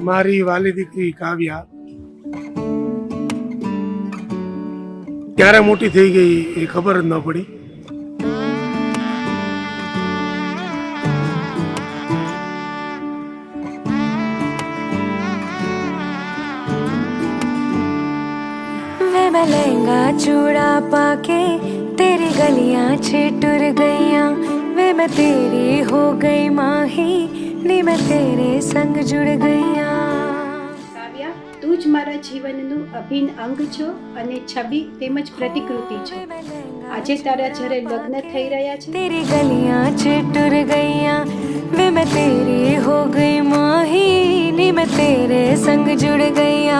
મારી વાલી દીકરી કાવ્યા ક્યારે મોટી થઈ ગઈ એ ખબર જ ન પડી. मैं लहंगा चूड़ा पाके तेरी गलियां छिटुर गईया वे मैं तेरी हो गई माही नी मैं तेरे संग जुड़ गईया. કાવ્યા, તું જ મારા જીવનનું અભિન્ન અંગ છો અને છબી તેમજ પ્રતિકૃતિ છો. આજે તારા જ્યારે લગ્ન થઈ રહ્યા છે, तेरी गलियां छिटुर गईया वे मैं तेरी हो गई माही नी मैं तेरे संग जुड़ गईया.